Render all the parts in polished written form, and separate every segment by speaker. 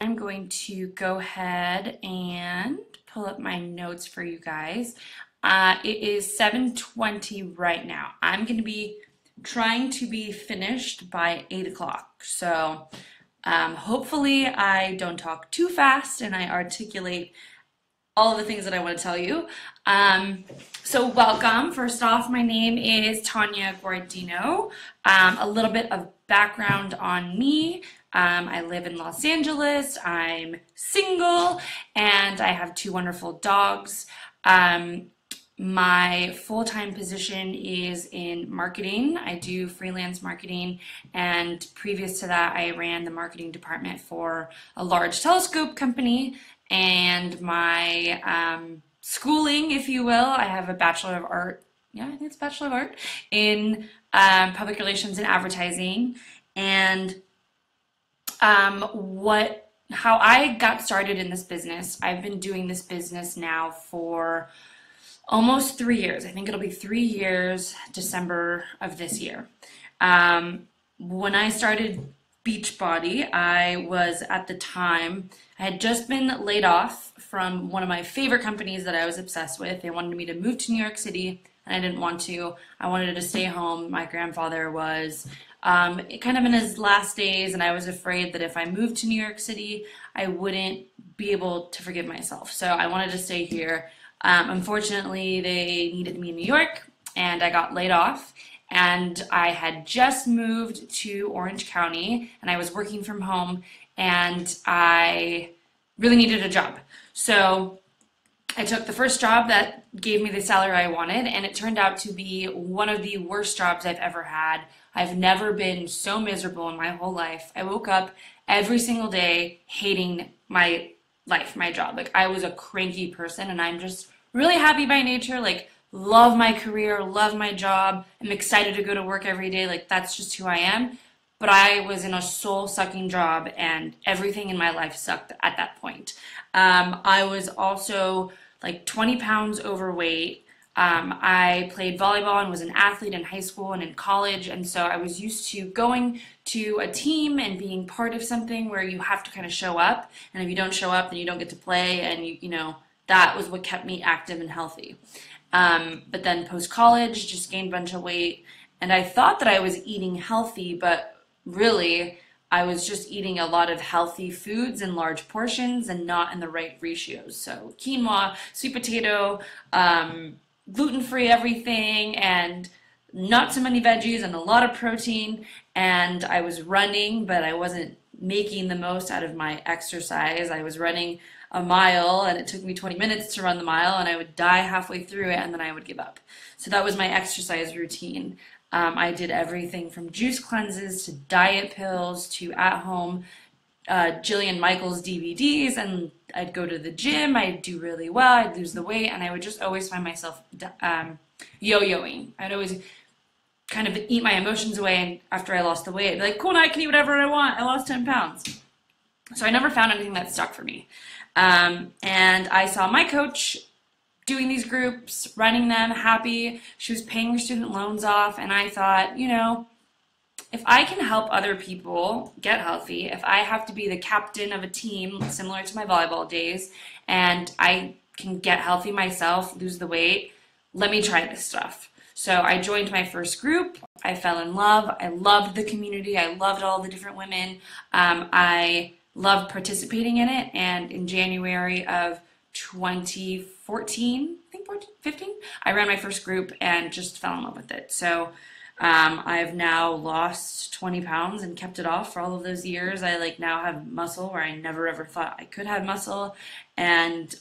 Speaker 1: I'm going to go ahead and pull up my notes for you guys. It is 7:20 right now. I'm going to be trying to be finished by 8 o'clock. So hopefully I don't talk too fast and I articulate all of the things that I want to tell you. So welcome. First off, my name is Tanya Guardino. A little bit of background on me. I live in Los Angeles. I'm single and I have two wonderful dogs. My full-time position is in marketing. I do freelance marketing, and previous to that, I ran the marketing department for a large telescope company. And my schooling, if you will, I have a Bachelor of Art. Yeah, I think it's Bachelor of Art in Public Relations and Advertising. And how I got started in this business, I've been doing this business now for almost 3 years. I think it'll be 3 years, December of this year. When I started Beachbody, I was at the time, I had just been laid off from one of my favorite companies that I was obsessed with. They wanted me to move to New York City, and I didn't want to. I wanted to stay home. My grandfather was kind of in his last days, and I was afraid that if I moved to New York City, I wouldn't be able to forgive myself. So I wanted to stay here. Unfortunately, they needed me in New York, and I got laid off. And I had just moved to Orange County, and I was working from home, and I really needed a job. So I took the first job that gave me the salary I wanted, and it turned out to be one of the worst jobs I've ever had. I've never been so miserable in my whole life. I woke up every single day hating my life, my job. Like, I was a cranky person, and I'm just really happy by nature. Like, love my career, love my job. I'm excited to go to work every day. Like, that's just who I am. But I was in a soul-sucking job, and everything in my life sucked at that point. I was also like 20 pounds overweight. I played volleyball and was an athlete in high school and in college, and so I was used to going to a team and being part of something where you have to kind of show up, and if you don't show up, then you don't get to play, and you know, that was what kept me active and healthy. But then post-college, just gained a bunch of weight, and I thought that I was eating healthy, but really, I was just eating a lot of healthy foods in large portions and not in the right ratios. So quinoa, sweet potato, gluten-free everything, and not so many veggies and a lot of protein. And I was running, but I wasn't making the most out of my exercise. I was running a mile, and it took me 20 minutes to run the mile, and I would die halfway through it, and then I would give up. So that was my exercise routine. I did everything from juice cleanses to diet pills to at-home Jillian Michaels DVDs, and I'd go to the gym, I'd do really well, I'd lose the weight, and I would just always find myself yo-yoing. I'd always kind of eat my emotions away, and after I lost the weight, I'd be like, cool, now I can eat whatever I want. I lost 10 pounds. So I never found anything that stuck for me. And I saw my coach doing these groups, running them, happy. She was paying her student loans off, and I thought, you know, if I can help other people get healthy, if I have to be the captain of a team similar to my volleyball days, and I can get healthy myself, lose the weight, let me try this stuff. So I joined my first group. I fell in love. I loved the community. I loved all the different women. I loved participating in it, and in January of 2014, I think 15, I ran my first group and just fell in love with it. So I've now lost 20 pounds and kept it off for all of those years. I now have muscle where I never ever thought I could have muscle, and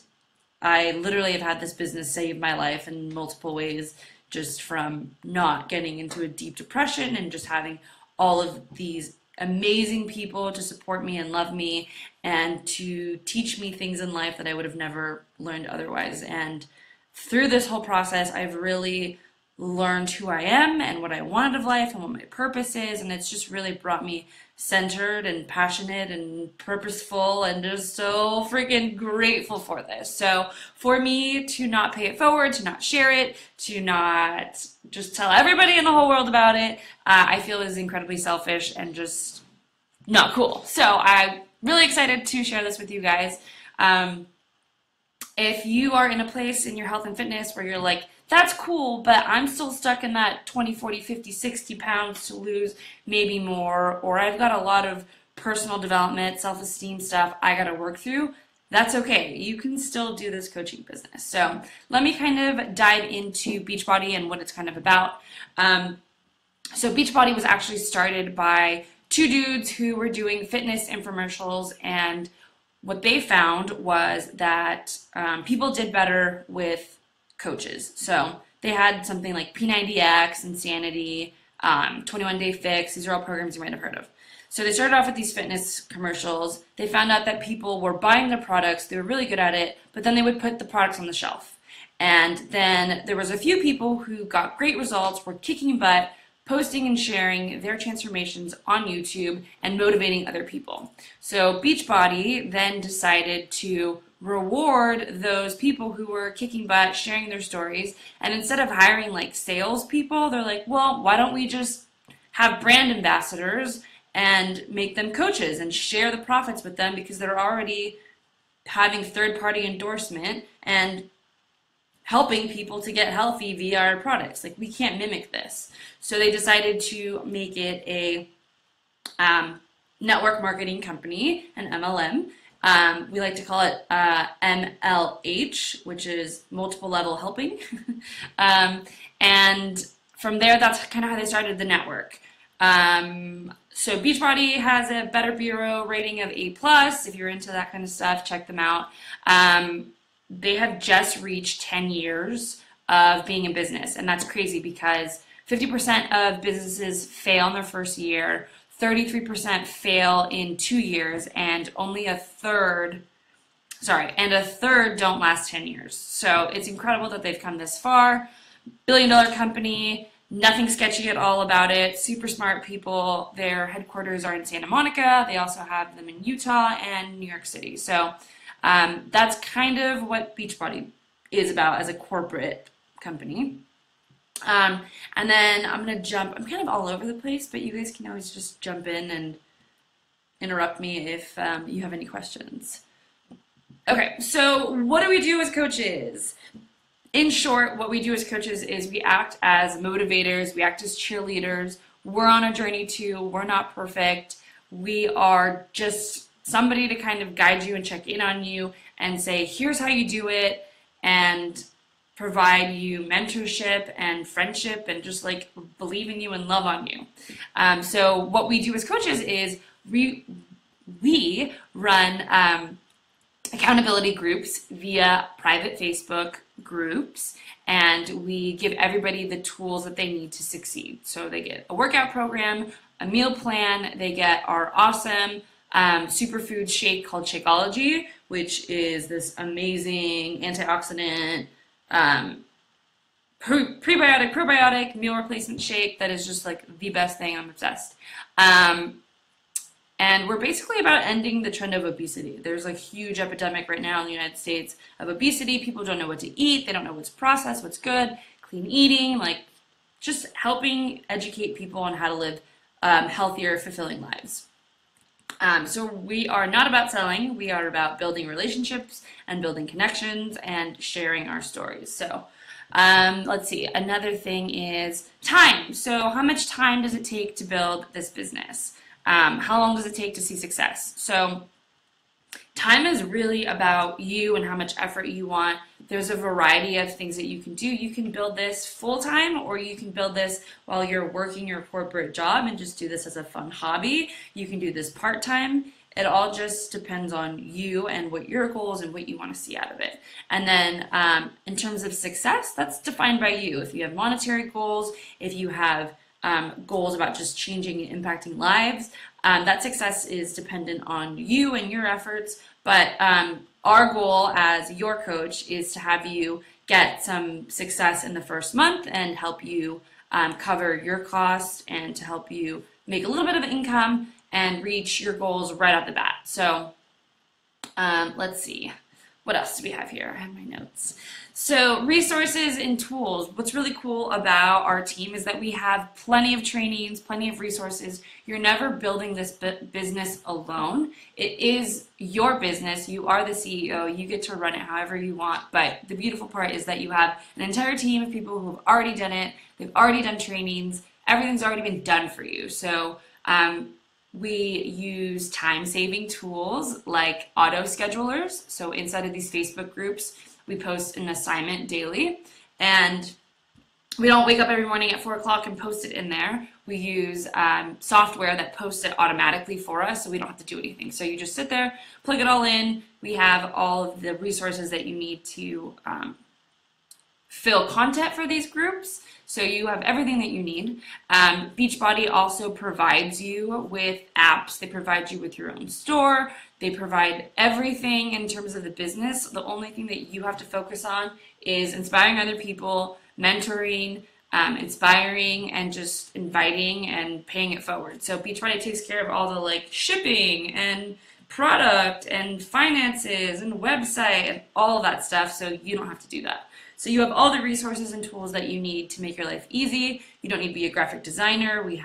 Speaker 1: I literally have had this business save my life in multiple ways, just from not getting into a deep depression and just having all of these amazing people to support me and love me and to teach me things in life that I would have never learned otherwise. And through this whole process, I've really learned who I am and what I wanted of life and what my purpose is, and it's just really brought me centered and passionate and purposeful and just so freaking grateful for this. So for me to not pay it forward, to not share it, to not just tell everybody in the whole world about it, I feel is incredibly selfish and just not cool. So I really excited to share this with you guys. If you are in a place in your health and fitness where you're like, that's cool, but I'm still stuck in that 20, 40, 50, 60 pounds to lose, maybe more, or I've got a lot of personal development, self-esteem stuff I got to work through, that's okay. You can still do this coaching business. So let me kind of dive into Beachbody and what it's kind of about. So Beachbody was actually started by two dudes who were doing fitness infomercials, and what they found was that people did better with coaches. So they had something like P90X, Insanity, 21 Day Fix. These are all programs you might have heard of. So they started off with these fitness commercials. They found out that people were buying their products. They were really good at it, but then they would put the products on the shelf. And then there was a few people who got great results, were kicking butt, posting and sharing their transformations on YouTube and motivating other people. So Beachbody then decided to reward those people who were kicking butt, sharing their stories, and instead of hiring like salespeople, they're like, well, why don't we just have brand ambassadors and make them coaches and share the profits with them, because they're already having third-party endorsement and helping people to get healthy via our products. Like, we can't mimic this. So they decided to make it a network marketing company, an MLM. We like to call it MLH, which is multiple level helping. And from there, that's kind of how they started the network. So Beachbody has a Better Bureau rating of A+. If you're into that kind of stuff, check them out. They have just reached 10 years of being in business, and that's crazy because 50% of businesses fail in their first year, 33% fail in 2 years, and only a third don't last 10 years. So it's incredible that they've come this far. Billion-dollar company, nothing sketchy at all about it, super smart people. Their headquarters are in Santa Monica. They also have them in Utah and New York City. So that's kind of what Beachbody is about as a corporate company. And then I'm going to jump, I'm kind of all over the place, but you guys can always just jump in and interrupt me if you have any questions. Okay, so what do we do as coaches? In short, what we do as coaches is we act as motivators, we act as cheerleaders. We're on a journey too. We're not perfect. We are just somebody to kind of guide you and check in on you and say, here's how you do it, and provide you mentorship and friendship and just like believe in you and love on you. So what we do as coaches is we run accountability groups via private Facebook groups, and we give everybody the tools that they need to succeed. So they get a workout program, a meal plan, they get our awesome superfood shake called Shakeology, which is this amazing antioxidant probiotic meal replacement shake that is just like the best thing. I'm obsessed. And we're basically about ending the trend of obesity. There's a huge epidemic right now in the United States of obesity. People don't know what to eat. They don't know what's processed, what's good, clean eating, like just helping educate people on how to live healthier, fulfilling lives. So we are not about selling. We are about building relationships and building connections and sharing our stories. So let's see. Another thing is time. So how much time does it take to build this business? How long does it take to see success? So time is really about you and how much effort you want. There's a variety of things that you can do. You can build this full-time, or you can build this while you're working your corporate job and just do this as a fun hobby. You can do this part-time. It all just depends on you and what your goals and what you want to see out of it. And then in terms of success, that's defined by you. If you have monetary goals, if you have goals about just changing and impacting lives, that success is dependent on you and your efforts. But our goal as your coach is to have you get some success in the first month and help you cover your costs and to help you make a little bit of income and reach your goals right off the bat. So let's see. What else do we have here? I have my notes. So resources and tools. What's really cool about our team is that we have plenty of trainings, plenty of resources. You're never building this business alone. It is your business. You are the CEO. You get to run it however you want. But the beautiful part is that you have an entire team of people who have already done it. They've already done trainings. Everything's already been done for you. So we use time-saving tools like auto schedulers. So inside of these Facebook groups, we post an assignment daily, and we don't wake up every morning at 4 o'clock and post it in there. We use software that posts it automatically for us, so we don't have to do anything. So you just sit there, plug it all in. We have all of the resources that you need to fill content for these groups. So you have everything that you need. Beachbody also provides you with apps. They provide you with your own store. They provide everything in terms of the business. The only thing that you have to focus on is inspiring other people, mentoring, inspiring, and just inviting and paying it forward. So Beachbody takes care of all the like shipping and product and finances and website and all of that stuff, so you don't have to do that. So you have all the resources and tools that you need to make your life easy. You don't need to be a graphic designer. We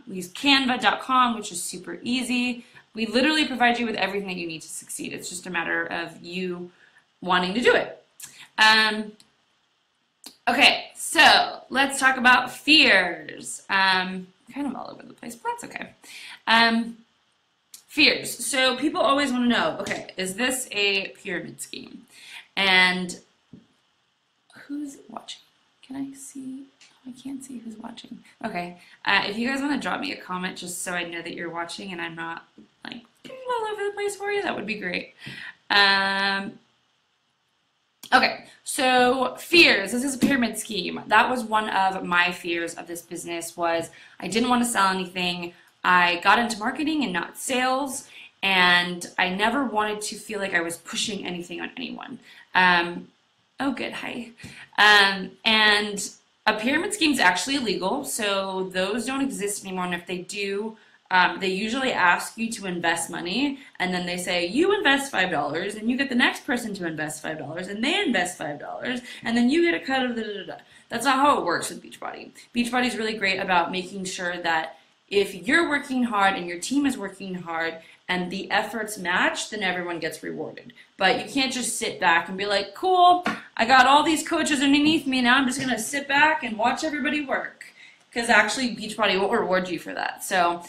Speaker 1: use canva.com, which is super easy. We literally provide you with everything that you need to succeed. It's just a matter of you wanting to do it. Okay, so let's talk about fears. Kind of all over the place, but that's okay. Fears. So people always want to know, okay, is this a pyramid scheme? And who's watching? Can I see? Oh, I can't see who's watching. Okay. If you guys want to drop me a comment just so I know that you're watching and I'm not like all over the place for you, that would be great. Okay, so fears. This is a pyramid scheme. That was one of my fears of this business. Was I didn't want to sell anything. I got into marketing and not sales, and I never wanted to feel like I was pushing anything on anyone. Oh, good. Hi. And a pyramid scheme is actually illegal, so those don't exist anymore. And if they do, they usually ask you to invest money, and then they say, you invest $5, and you get the next person to invest $5, and they invest $5, and then you get a cut of the That's not how it works with Beachbody. Beachbody is really great about making sure that if you're working hard and your team is working hard and the efforts match, then everyone gets rewarded. But you can't just sit back and be like, cool, I got all these coaches underneath me, now I'm just going to sit back and watch everybody work. Because actually Beachbody will reward you for that. So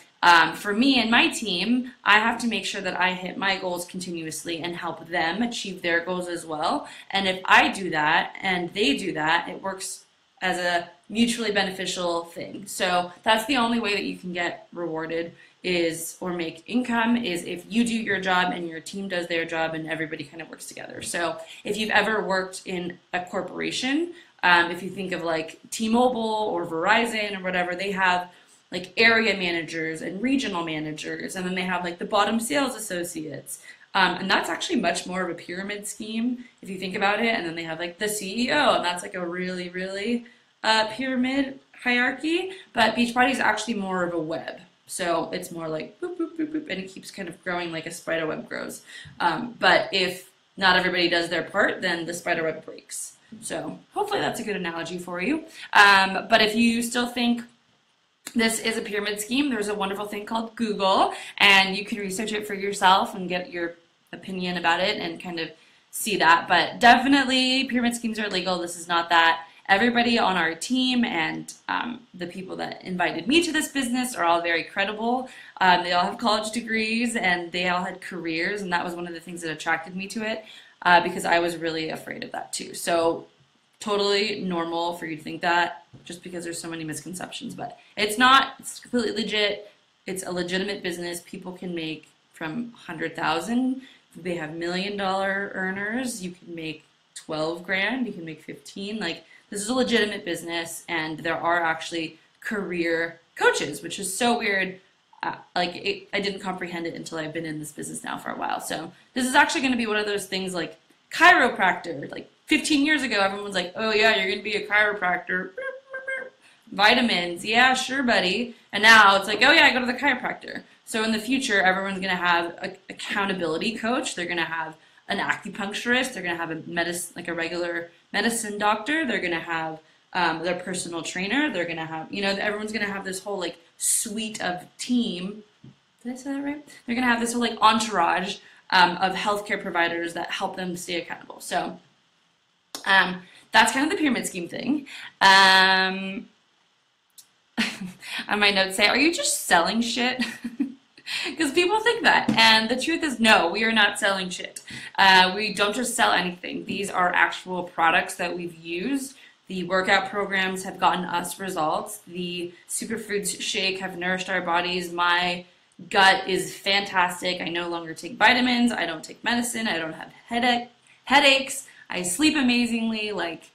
Speaker 1: for me and my team, I have to make sure that I hit my goals continuously and help them achieve their goals as well. And if I do that and they do that, it works as a mutually beneficial thing. So that's the only way that you can get rewarded is, or make income, is if you do your job and your team does their job and everybody kind of works together. So if you've ever worked in a corporation, if you think of like T-Mobile or Verizon or whatever, they have like area managers and regional managers, and then they have like the bottom sales associates. And that's actually much more of a pyramid scheme if you think about it. And then they have like the CEO, and that's like a really, really pyramid hierarchy. But Beachbody is actually more of a web. So it's more like boop, boop, boop, boop, and it keeps kind of growing like a spider web grows. But if not everybody does their part, then the spider web breaks. So hopefully that's a good analogy for you. But if you still think this is a pyramid scheme, there's a wonderful thing called Google, and you can research it for yourself and get your opinion about it and kind of see that. But definitely pyramid schemes are illegal. This is not that. Everybody on our team and the people that invited me to this business are all very credible. They all have college degrees and they all had careers, and that was one of the things that attracted me to it because I was really afraid of that too. So totally normal for you to think that just because there's so many misconceptions, but it's not. It's completely legit. It's a legitimate business. People can make from 100,000. They have $1 million earners. You can make 12 grand. You can make 15. Like, this is a legitimate business, and there are actually career coaches, which is so weird. I didn't comprehend it until I've been in this business now for a while. So this is actually going to be one of those things like chiropractor. Like 15 years ago, everyone's like, oh yeah, you're going to be a chiropractor. Vitamins, yeah, sure, buddy. And now it's like, oh yeah, I go to the chiropractor. So in the future, everyone's going to have an accountability coach. They're going to have an acupuncturist. They're going to have a regular medicine doctor. They're going to have their personal trainer. They're going to have, everyone's going to have this whole like suite of team. Did I say that right? They're going to have this whole like entourage of healthcare providers that help them stay accountable. So that's kind of the pyramid scheme thing. On my notes say, are you just selling shit? Because people think that, and the truth is no, we are not selling shit. We don't just sell anything. These are actual products that we've used. The workout programs have gotten us results. The superfoods shake have nourished our bodies. My gut is fantastic. I no longer take vitamins. I don't take medicine. I don't have headaches. I sleep amazingly. Like,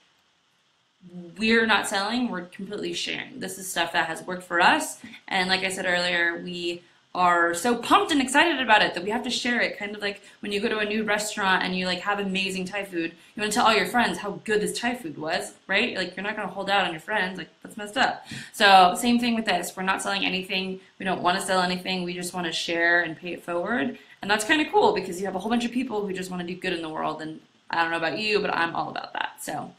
Speaker 1: we're not selling, we're completely sharing. This is stuff that has worked for us. And like I said earlier, we are so pumped and excited about it that we have to share it. Kind of like when you go to a new restaurant and you like have amazing Thai food, you want to tell all your friends how good this Thai food was, right? Like, you're not going to hold out on your friends. Like, that's messed up. So same thing with this. We're not selling anything. We don't want to sell anything. We just want to share and pay it forward. And that's kind of cool because you have a whole bunch of people who just want to do good in the world. And I don't know about you, but I'm all about that. So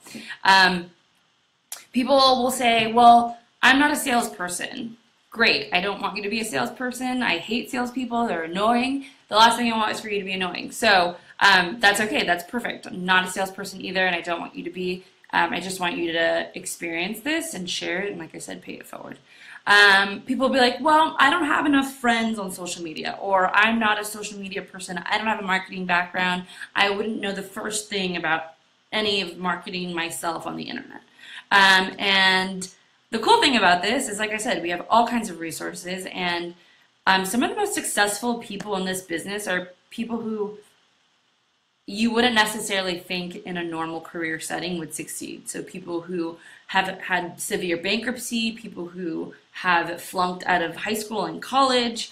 Speaker 1: people will say, well, I'm not a salesperson. Great. I don't want you to be a salesperson. I hate salespeople. They're annoying. The last thing I want is for you to be annoying. So that's okay. That's perfect. I'm not a salesperson either, and I don't want you to be. I just want you to experience this and share it, and like I said, pay it forward. People will be like, well, I don't have enough friends on social media, or I'm not a social media person. I don't have a marketing background. I wouldn't know the first thing about any of marketing myself on the internet. And the cool thing about this is, like I said, we have all kinds of resources, and some of the most successful people in this business are people who you wouldn't necessarily think in a normal career setting would succeed. So people who have had severe bankruptcy, people who have flunked out of high school and college,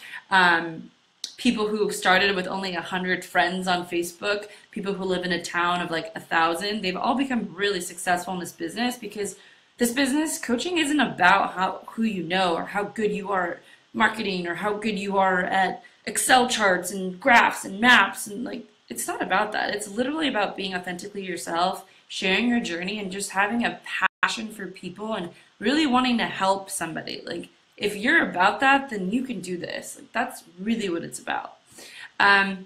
Speaker 1: people who started with only 100 friends on Facebook, people who live in a town of like 1,000. They've all become really successful in this business because this business coaching isn't about who you know or how good you are at marketing or how good you are at Excel charts and graphs and maps, and like, it's not about that. It's literally about being authentically yourself, sharing your journey, and just having a passion for people and really wanting to help somebody. Like, if you're about that, then you can do this. Like, that's really what it's about. I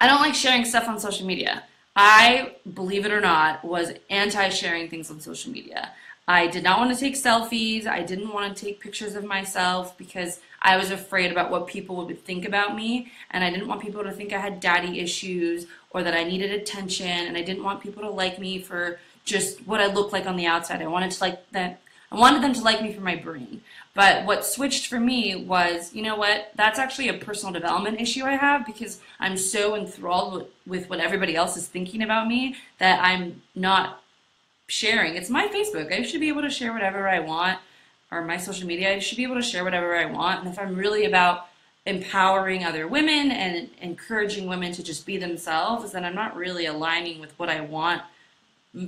Speaker 1: don't like sharing stuff on social media. I, believe it or not, was anti-sharing things on social media. I did not want to take selfies. I didn't want to take pictures of myself because I was afraid about what people would think about me, and I didn't want people to think I had daddy issues or that I needed attention, and I didn't want people to like me for just what I looked like on the outside. I wanted them to like me for my brain. But what switched for me was, you know what, that's actually a personal development issue I have because I'm so enthralled with what everybody else is thinking about me that I'm not sharing. It's my Facebook. I should be able to share whatever I want, or my social media. I should be able to share whatever I want. And if I'm really about empowering other women and encouraging women to just be themselves, then I'm not really aligning with what I want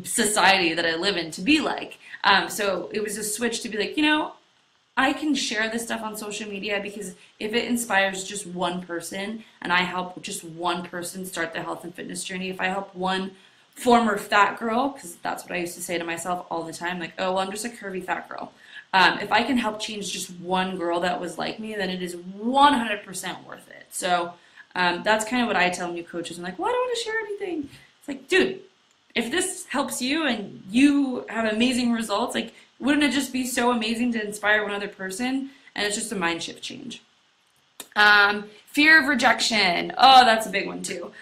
Speaker 1: society that I live in to be like. So it was a switch to be like, I can share this stuff on social media because if it inspires just one person and I help just one person start their health and fitness journey, if I help one former fat girl, because that's what I used to say to myself all the time, like, oh, well, I'm just a curvy fat girl. If I can help change just one girl that was like me, then it is 100% worth it. So that's kind of what I tell new coaches. I'm like, well, I don't want to share anything. It's like, dude, if this helps you and you have amazing results, like, wouldn't it just be so amazing to inspire one other person? And it's just a mind shift change. Fear of rejection. Oh, that's a big one too.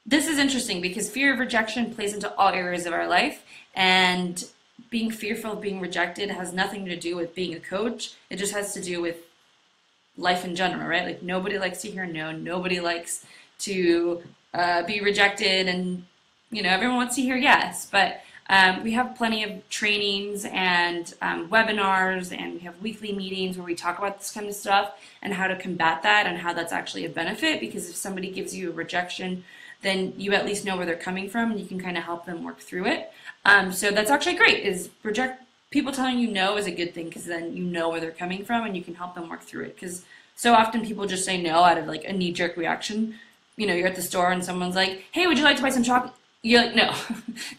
Speaker 1: This is interesting because fear of rejection plays into all areas of our life, and being fearful of being rejected has nothing to do with being a coach. It just has to do with life in general, right? Like, nobody likes to hear no. Nobody likes to be rejected, and everyone wants to hear yes. But we have plenty of trainings and webinars, and we have weekly meetings where we talk about this kind of stuff and how to combat that and how that's actually a benefit, because if somebody gives you a rejection, then you at least know where they're coming from and you can kind of help them work through it. So that's actually great. People telling you no is a good thing because then you know where they're coming from and you can help them work through it. Because so often people just say no out of like a knee-jerk reaction. you're at the store and someone's like, hey, would you like to buy some chocolate? You're like, no.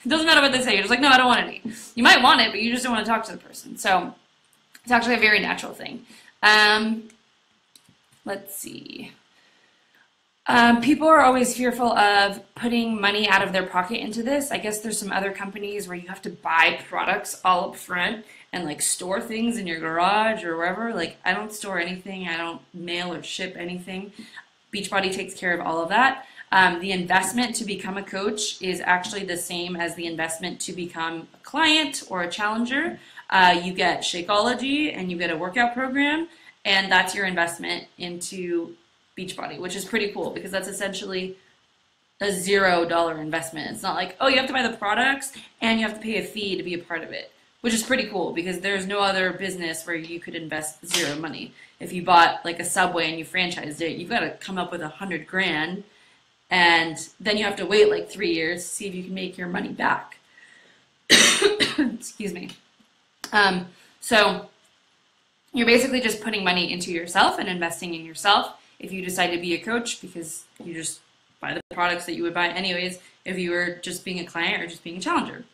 Speaker 1: It doesn't matter what they say. You're just like, no, I don't want any. You might want it, but you just don't want to talk to the person. So it's actually a very natural thing. Let's see. People are always fearful of putting money out of their pocket into this. I guess there's some other companies where you have to buy products all up front and like store things in your garage or wherever. Like I don't store anything. I don't mail or ship anything. Beachbody takes care of all of that. The investment to become a coach is actually the same as the investment to become a client or a challenger. You get Shakeology and you get a workout program, and that's your investment into Beachbody, which is pretty cool because that's essentially a $0 investment. It's not like, oh, you have to buy the products and you have to pay a fee to be a part of it, which is pretty cool because there's no other business where you could invest zero money. If you bought like a Subway and you franchised it, you've got to come up with $100 grand, and then you have to wait like 3 years to see if you can make your money back. Excuse me. So you're basically just putting money into yourself and investing in yourself if you decide to be a coach, because you just buy the products that you would buy anyways if you were just being a client or just being a challenger.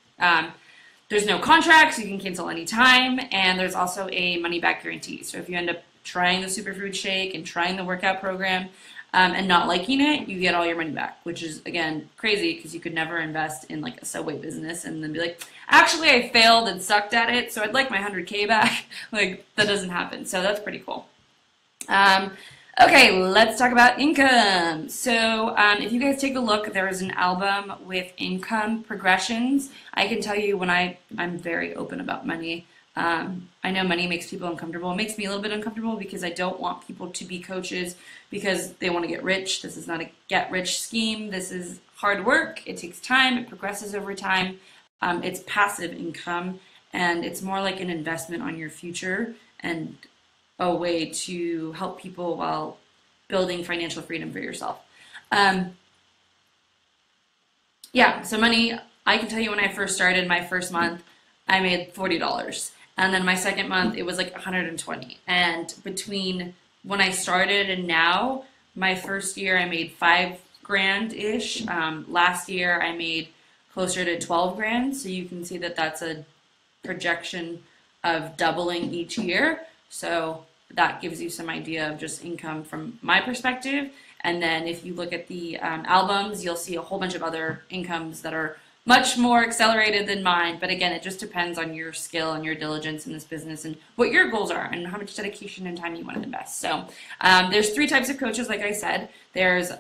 Speaker 1: There's no contracts, you can cancel anytime, and there's also a money back guarantee. So if you end up trying the superfood shake and trying the workout program and not liking it, you get all your money back, which is, again, crazy because you could never invest in like a Subway business and then be like, actually I failed and sucked at it, so I'd like my 100K back. Like, that doesn't happen. So that's pretty cool. Okay, let's talk about income. So if you guys take a look, there is an album with income progressions. I can tell you when I'm very open about money. I know money makes people uncomfortable. It makes me a little bit uncomfortable because I don't want people to be coaches because they want to get rich. This is not a get-rich scheme. This is hard work. It takes time. It progresses over time. It's passive income, and it's more like an investment on your future and a way to help people while building financial freedom for yourself. Yeah, so money, I can tell you when I first started my first month, I made $40. And then my second month, it was like $120. And between when I started and now, my first year I made $5 grand-ish. Last year I made closer to 12 grand. So you can see that that's a projection of doubling each year. So that gives you some idea of just income from my perspective. And then if you look at the albums, you'll see a whole bunch of other incomes that are much more accelerated than mine. But again, it just depends on your skill and your diligence in this business and what your goals are and how much dedication and time you want to invest. So there's 3 types of coaches, like I said. There's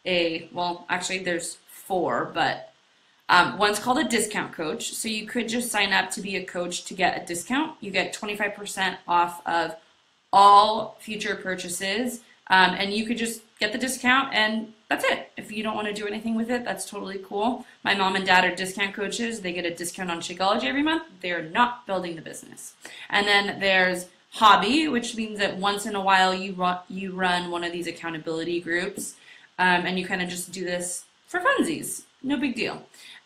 Speaker 1: there's 4, but one's called a discount coach. So you could just sign up to be a coach to get a discount. You get 25% off of all future purchases, and you could just get the discount and that's it. If you don't want to do anything with it, that's totally cool. My mom and dad are discount coaches. They get a discount on Shakeology every month. They're not building the business. And then there's hobby, which means that once in a while you run one of these accountability groups, and you kind of just do this for funsies. No big deal.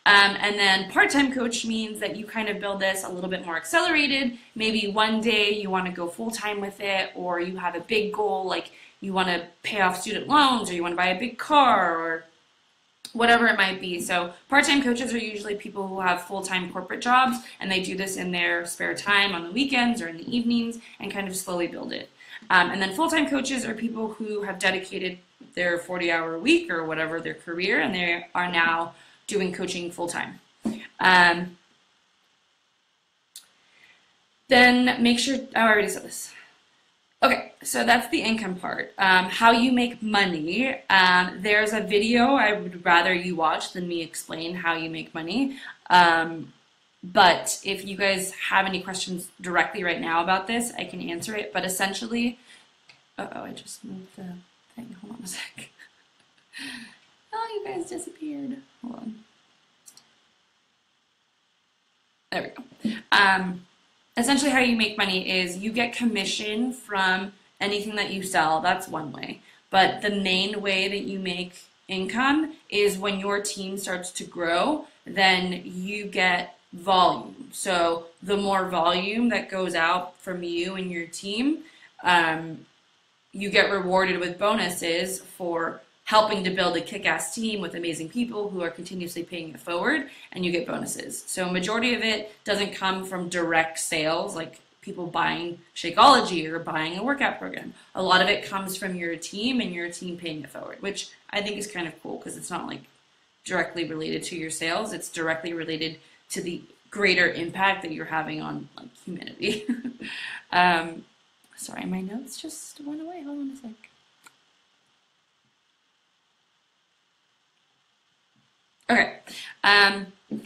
Speaker 1: And then part-time coach means that you kind of build this a little bit more accelerated. Maybe one day you want to go full-time with it, or you have a big goal, like you want to pay off student loans, or you want to buy a big car, or whatever it might be. So part-time coaches are usually people who have full-time corporate jobs, and they do this in their spare time on the weekends or in the evenings and kind of slowly build it. And then full-time coaches are people who have dedicated their 40-hour week or whatever their career, and they are now doing coaching full-time. Then make sure, I already said this. Okay, so that's the income part. How you make money. There's a video I would rather you watch than me explain how you make money. But if you guys have any questions directly right now about this, I can answer it. But essentially, I just moved the thing. Hold on a sec. Oh, you guys disappeared. Hold on. There we go. Essentially how you make money is you get commission from anything that you sell. That's one way. But the main way that you make income is when your team starts to grow, then you get volume. So the more volume that goes out from you and your team, you get rewarded with bonuses for helping to build a kick-ass team with amazing people who are continuously paying it forward, and you get bonuses. So majority of it doesn't come from direct sales, like people buying Shakeology or buying a workout program. A lot of it comes from your team and your team paying it forward, which I think is kind of cool because it's not like directly related to your sales. It's directly related to the greater impact that you're having on like humanity. Sorry, my notes just went away. Hold on a sec. Okay,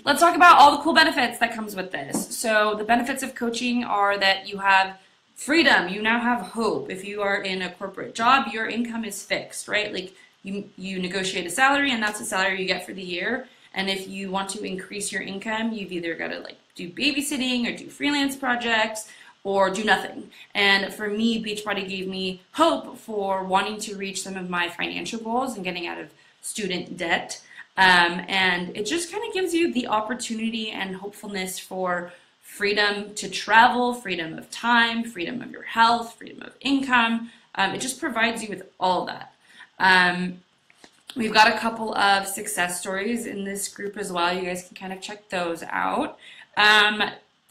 Speaker 1: let's talk about all the cool benefits that comes with this. So the benefits of coaching are that you have freedom. You now have hope. If you are in a corporate job, your income is fixed, right? Like you negotiate a salary, and that's the salary you get for the year. And if you want to increase your income, you've either got to like do babysitting or do freelance projects or do nothing. And for me, Beachbody gave me hope for wanting to reach some of my financial goals and getting out of student debt. And it just kind of gives you the opportunity and hopefulness for freedom to travel, freedom of time, freedom of your health, freedom of income. It just provides you with all of that. We've got a couple of success stories in this group as well. You guys can kind of check those out.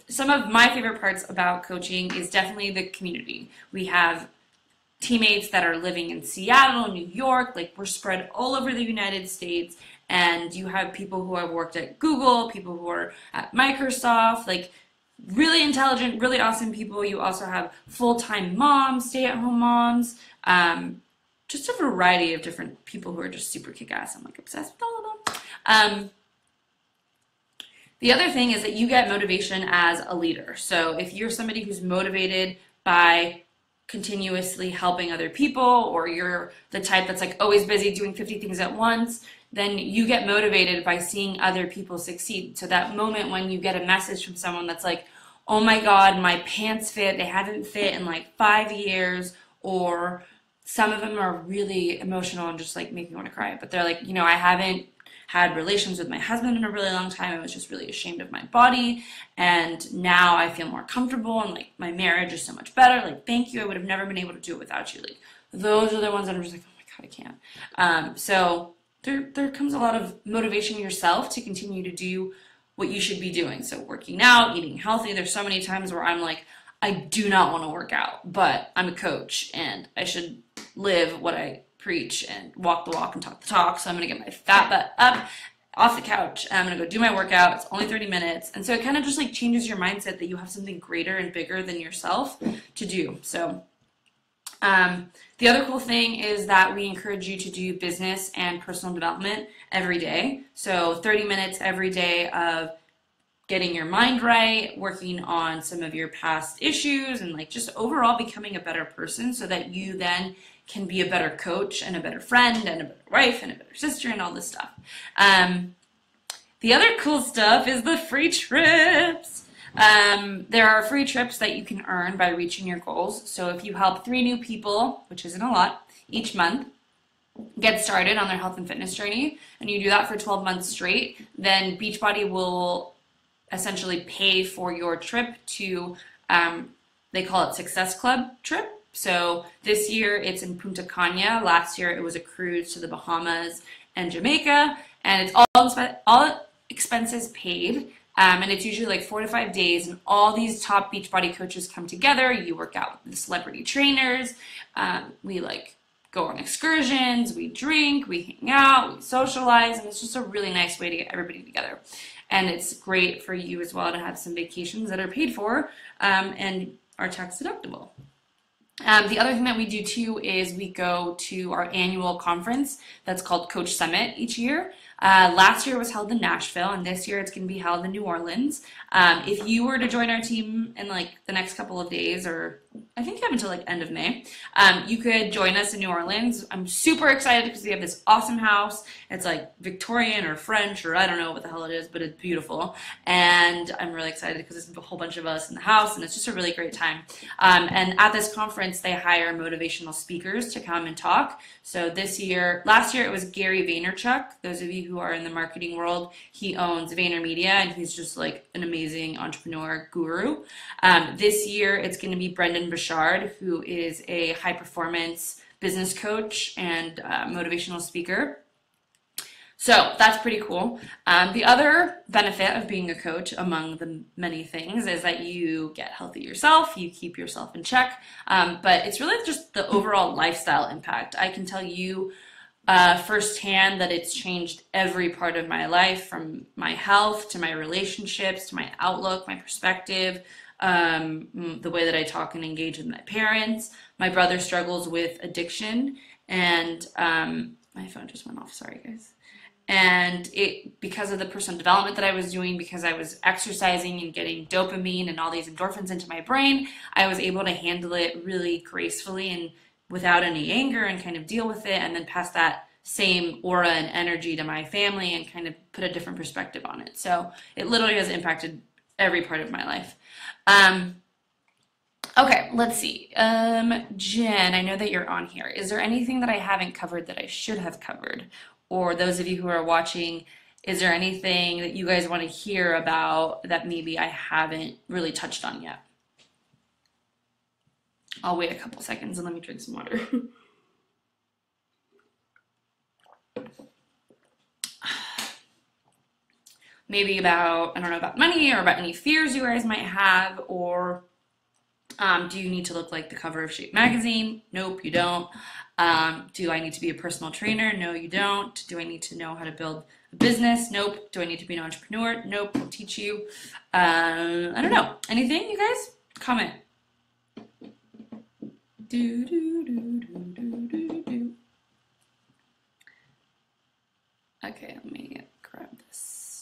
Speaker 1: Some of my favorite parts about coaching is definitely the community. We have teammates that are living in Seattle, New York, like we're spread all over the United States, and you have people who have worked at Google, people who are at Microsoft, like really intelligent, really awesome people. You also have full-time moms, stay-at-home moms, just a variety of different people who are just super kick-ass. I'm like obsessed with all of them. The other thing is that you get motivation as a leader. So if you're somebody who's motivated by continuously helping other people, or you're the type that's like always busy doing 50 things at once, then you get motivated by seeing other people succeed. So that moment when you get a message from someone that's like, oh my God, my pants fit, they haven't fit in like 5 years, or some of them are really emotional and just like make me want to cry. But they're like, you know, I haven't had relations with my husband in a really long time. I was just really ashamed of my body. And now I feel more comfortable and like my marriage is so much better. Like, thank you. I would have never been able to do it without you. Like, those are the ones that I'm just like, oh my God, I can't. So there comes a lot of motivation yourself to continue to do what you should be doing. So working out, eating healthy. There's so many times where I'm like, I do not want to work out, but I'm a coach and I should live what I preach and walk the walk and talk the talk. So I'm going to get my fat butt up off the couch and I'm going to go do my workout. It's only 30 minutes. And so it kind of just like changes your mindset that you have something greater and bigger than yourself to do. So the other cool thing is that we encourage you to do business and personal development every day. So 30 minutes every day of getting your mind right, working on some of your past issues, and like just overall becoming a better person so that you then can be a better coach and a better friend and a better wife and a better sister and all this stuff. The other cool stuff is the free trips. There are free trips that you can earn by reaching your goals. So if you help 3 new people, which isn't a lot, each month, get started on their health and fitness journey, and you do that for 12 months straight, then Beachbody will essentially pay for your trip to, they call it Success Club trip. So this year it's in Punta Cana. Last year it was a cruise to the Bahamas and Jamaica, and it's all expenses paid. And it's usually like 4 to 5 days, and all these top Beachbody coaches come together. You work out with the celebrity trainers. We like go on excursions, we drink, we hang out, we socialize, and it's just a really nice way to get everybody together. And it's great for you as well to have some vacations that are paid for and are tax deductible. The other thing that we do too is we go to our annual conference that's called Coach Summit each year. Last year it was held in Nashville, and this year it's going to be held in New Orleans. If you were to join our team in like the next couple of days, or I think you have until like end of May, you could join us in New Orleans. I'm super excited because we have this awesome house. It's like Victorian or French or I don't know what the hell it is, but it's beautiful. And I'm really excited because there's a whole bunch of us in the house, and it's just a really great time. And at this conference, they hire motivational speakers to come and talk. So last year it was Gary Vaynerchuk. Those of you who are in the marketing world, he owns VaynerMedia, and he's just like an amazing entrepreneur guru. This year it's going to be Brendan Bouchard, who is a high performance business coach and motivational speaker. So that's pretty cool. The other benefit of being a coach, among the many things, is that you get healthy yourself, you keep yourself in check, but it's really just the overall lifestyle impact. I can tell you firsthand that it's changed every part of my life, from my health to my relationships to my outlook, my perspective, the way that I talk and engage with my parents. My brother struggles with addiction, and my phone just went off, sorry guys. And because of the personal development that I was doing, because I was exercising and getting dopamine and all these endorphins into my brain, I was able to handle it really gracefully and without any anger, and kind of deal with it, and then pass that same aura and energy to my family and kind of put a different perspective on it. So it literally has impacted every part of my life. Okay, let's see. Jen, I know that you're on here. Is there anything that I haven't covered that I should have covered? Or those of you who are watching, is there anything that you guys want to hear about that maybe I haven't really touched on yet? I'll wait a couple seconds and let me drink some water. Maybe about, I don't know, about money, or about any fears you guys might have, or do you need to look like the cover of Shape magazine? Nope, you don't. Do I need to be a personal trainer? No, you don't. Do I need to know how to build a business? Nope. Do I need to be an entrepreneur? Nope. I'll teach you. I don't know. Anything, you guys? Comment. Do, do, do, do, do, do, do. Okay, let me grab this.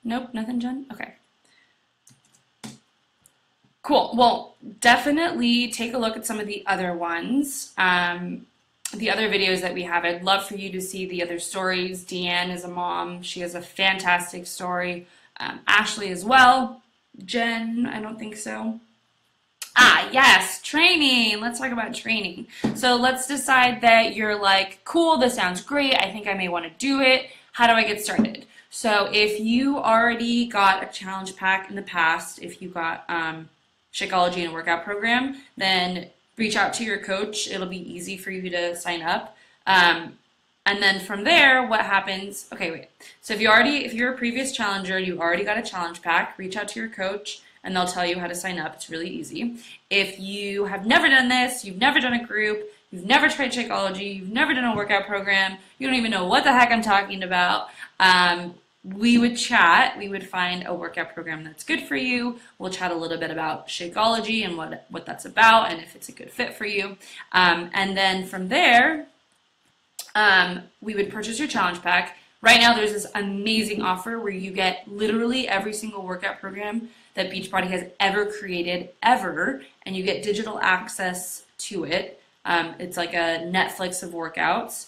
Speaker 1: Nope, nothing, Jen? Okay. Cool. Well, definitely take a look at some of the other ones, the other videos that we have. I'd love for you to see the other stories. Deanne is a mom. She has a fantastic story. Ashley as well. Jen, I don't think so. Ah, yes, training. Let's talk about training. So let's decide that you're like, cool, this sounds great. I think I may want to do it. How do I get started? So if you already got a challenge pack in the past, if you got Shakeology and a workout program, then reach out to your coach. It'll be easy for you to sign up. And then from there, what happens? Okay, wait. So if you're a previous challenger, you already got a challenge pack, reach out to your coach and they'll tell you how to sign up. It's really easy. If you have never done this, you've never done a group, you've never tried Shakeology, you've never done a workout program, you don't even know what the heck I'm talking about, we would chat. We would find a workout program that's good for you. We'll chat a little bit about Shakeology and what that's about and if it's a good fit for you. And then from there, we would purchase your challenge pack. Right now, there's this amazing offer where you get literally every single workout program that Beachbody has ever created, ever, and you get digital access to it. It's like a Netflix of workouts.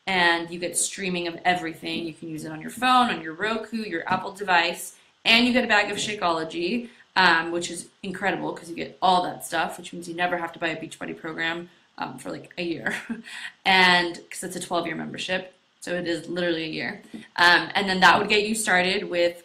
Speaker 1: And you get streaming of everything. You can use it on your phone, on your Roku, your Apple device, and you get a bag of Shakeology, which is incredible because you get all that stuff, which means you never have to buy a Beachbody program for like a year, and because it's a 12-year membership, so it is literally a year. And then that would get you started with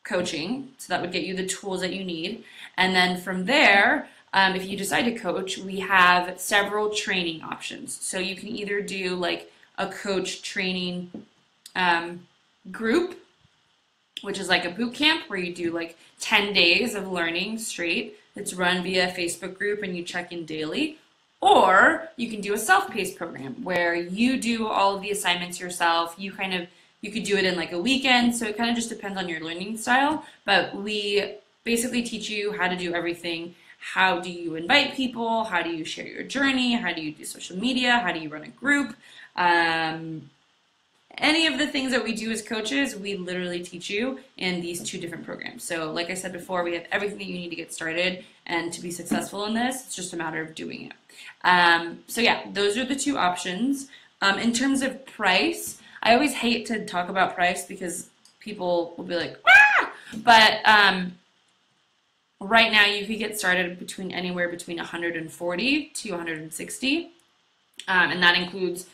Speaker 1: coaching, so that would get you the tools that you need, and then from there, if you decide to coach, we have several training options. So you can either do like a coach training group, which is like a boot camp where you do like 10 days of learning straight. It's run via a Facebook group and you check in daily. Or you can do a self-paced program where you do all of the assignments yourself. You could do it in like a weekend. So it kind of just depends on your learning style. But we basically teach you how to do everything. How do you invite people? How do you share your journey? How do you do social media? How do you run a group? Any of the things that we do as coaches, we literally teach you in these two different programs. So like I said before, we have everything that you need to get started, and to be successful in this, it's just a matter of doing it. So yeah, those are the two options. In terms of price, I always hate to talk about price because people will be like, ah! But right now you could get started anywhere between 140 to 160, and that includes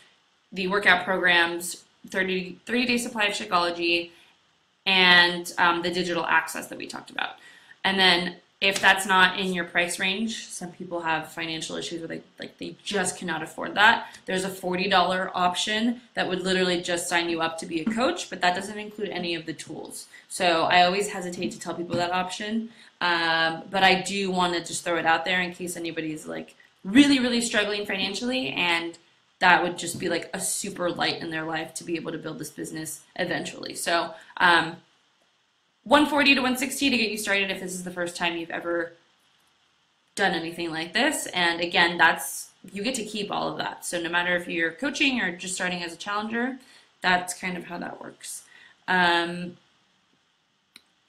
Speaker 1: the workout programs, 30-day supply of Shakeology, and the digital access that we talked about. And then if that's not in your price range, some people have financial issues where they just cannot afford that. There's a $40 option that would literally just sign you up to be a coach, but that doesn't include any of the tools. So I always hesitate to tell people that option, but I do want to just throw it out there in case anybody's like really, really struggling financially, and that would just be like a super light in their life to be able to build this business eventually. So 140 to 160 to get you started if this is the first time you've ever done anything like this. And again, you get to keep all of that. So no matter if you're coaching or just starting as a challenger, that's kind of how that works. Let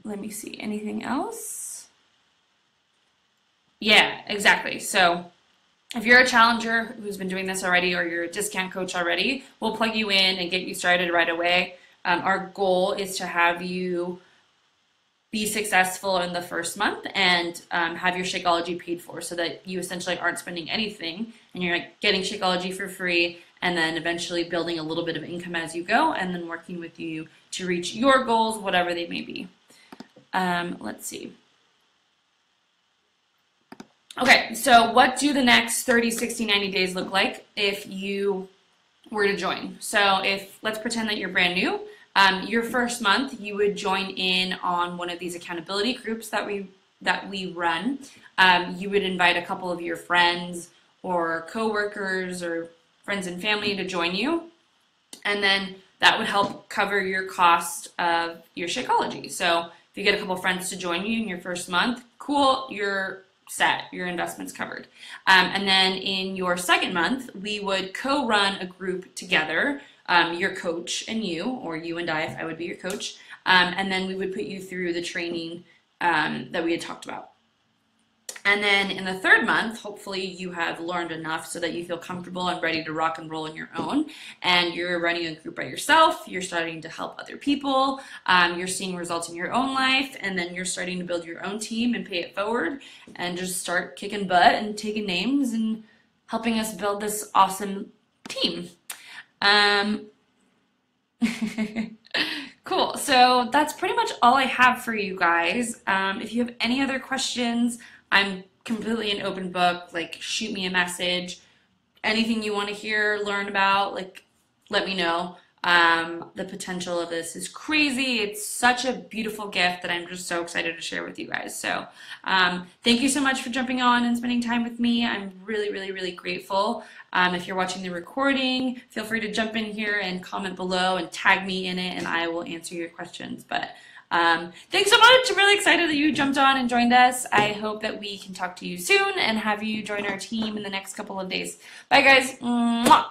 Speaker 1: me see, anything else? Yeah, exactly. So if you're a challenger who's been doing this already, or you're a discount coach already, we'll plug you in and get you started right away. Our goal is to have you be successful in the first month and have your Shakeology paid for, so that you essentially aren't spending anything and you're like getting Shakeology for free, and then eventually building a little bit of income as you go, and then working with you to reach your goals, whatever they may be. Let's see. Okay, so what do the next 30, 60, 90 days look like if you were to join? So let's pretend that you're brand new. Your first month, you would join in on one of these accountability groups that we run. You would invite a couple of your friends or coworkers or friends and family to join you, and then that would help cover your cost of your Shakeology. So if you get a couple friends to join you in your first month, cool, you're set, your investment's covered. And then in your second month, we would co-run a group together. Your coach and you, or you and I, if I would be your coach, and then we would put you through the training that we had talked about. And then in the third month, hopefully you have learned enough so that you feel comfortable and ready to rock and roll on your own, and you're running a group by yourself, you're starting to help other people, you're seeing results in your own life, and then you're starting to build your own team and pay it forward and just start kicking butt and taking names and helping us build this awesome team. Cool. So that's pretty much all I have for you guys. If you have any other questions, I'm completely an open book. Like, shoot me a message. Anything you want to hear, learn about, like, let me know. The potential of this is crazy. It's such a beautiful gift that I'm just so excited to share with you guys. So thank you so much for jumping on and spending time with me. I'm really, really, really grateful. If you're watching the recording, feel free to jump in here and comment below and tag me in it, and I will answer your questions. But thanks so much. I'm really excited that you jumped on and joined us. I hope that we can talk to you soon and have you join our team in the next couple of days. Bye, guys. Mwah.